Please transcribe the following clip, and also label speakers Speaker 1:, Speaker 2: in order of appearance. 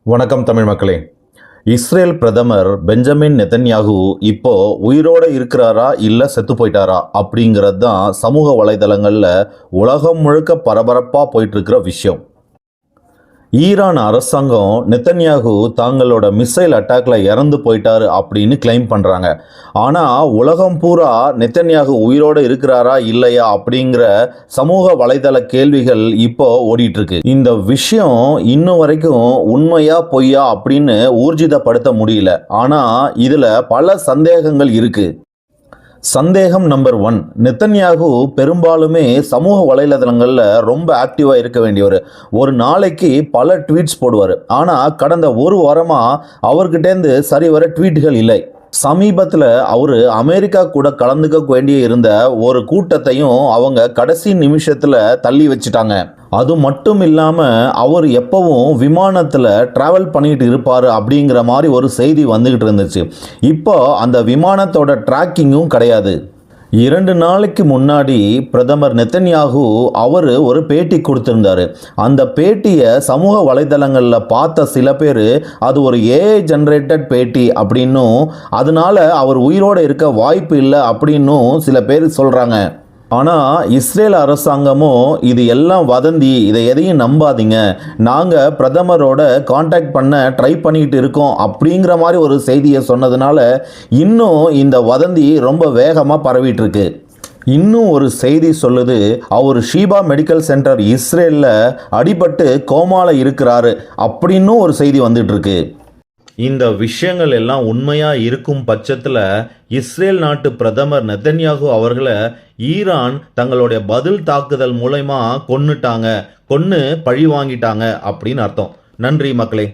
Speaker 1: வணக்கம் தமிழ் மக்களே. இஸ்ரேல் பிரதமர் பெஞ்சமின் நெதன்யாகு இப்போ உயிரோடு இருக்கிறாரா இல்லை செத்து போயிட்டாரா அப்படிங்கிறது தான் சமூக வலைதளங்களில் உலகம் முழுக்க பரபரப்பாக போயிட்டு இருக்கிற விஷயம். ஈரான் அரசாங்கம் நெதன்யாகு தாங்களோட மிசைல் அட்டாக்ல இறந்து போயிட்டாரு அப்படின்னு கிளைம் பண்ணுறாங்க. ஆனால் உலகம் பூரா நெதன்யாகு உயிரோடு இருக்கிறாரா இல்லையா அப்படிங்கிற சமூக வலைதள கேள்விகள் இப்போ ஓடிட்டுருக்கு. இந்த விஷயம் இன்னும் வரைக்கும் உண்மையா பொய்யா அப்படின்னு ஊர்ஜிதப்படுத்த முடியல. ஆனால் இதில் பல சந்தேகங்கள் இருக்குது. சந்தேகம் நம்பர் 1, நெதன்யாகு பெரும்பாலுமே சமூக வலைதளங்களில் ரொம்ப ஆக்டிவாக இருக்க வேண்டியவர். ஒரு நாளைக்கு பல ட்வீட்ஸ் போடுவார். ஆனால் கடந்த ஒரு வாரமாக அவர்கிட்டேருந்து சரிவர ட்வீட்டுகள் இல்லை. சமீபத்தில் அவர் அமெரிக்கா கூட கலந்துக்க வேண்டிய இருந்த ஒரு கூட்டத்தையும் அவங்க கடைசி நிமிஷத்தில் தள்ளி வச்சுட்டாங்க. அது மட்டும் இல்லாமல் அவர் எப்பவும் விமானத்தில் ட்ராவல் பண்ணிட்டு இருப்பார் அப்படிங்கிற மாதிரி ஒரு செய்தி வந்துக்கிட்டு இருந்துச்சு. இப்போ அந்த விமானத்தோட ட்ராக்கிங்கும் கிடையாது. 2 நாளைக்கு முன்னாடி பிரதமர் நெதன்யாகு அவர் ஒரு பேட்டி கொடுத்திருந்தாரு. அந்த பேட்டியை சமூக வலைதளங்களில் பார்த்த சில பேர் அது ஒரு ஏஐ ஜெனரேட்டட் பேட்டி அப்படின்னும் அதனால அவர் உயிரோடு இருக்க வாய்ப்பு இல்லை அப்படின்னும் சில பேர் சொல்கிறாங்க. ஆனால் இஸ்ரேல் அரசாங்கமும் இது எல்லாம் வதந்தி, இதை எதையும் நம்பாதீங்க, நாங்கள் பிரதமரோட காண்டாக்ட் பண்ண ட்ரை பண்ணிட்டு இருக்கோம் அப்படிங்கிற மாதிரி ஒரு செய்தியை சொன்னதுனால இன்னும் இந்த வதந்தி ரொம்ப வேகமாக பரவிட்டு இருக்கு. இன்னும் ஒரு செய்தி சொல்லுது, அவர் ஷீபா மெடிக்கல் சென்டர் இஸ்ரேலில் அடிபட்டு கோமால இருக்கிறாரு அப்படின்னும் ஒரு செய்தி வந்துட்டு இருக்கு. இந்த விஷயங்கள் எல்லாம் உண்மையாக இருக்கும் பட்சத்தில் இஸ்ரேல் நாட்டு பிரதமர் நெதன்யாகு அவர்களை ஈரான் தங்களுடைய பதில் தாக்குதல் மூலமா கொன்னு பழி வாங்கிட்டாங்க அப்படின்னு அர்த்தம். நன்றி மக்களே.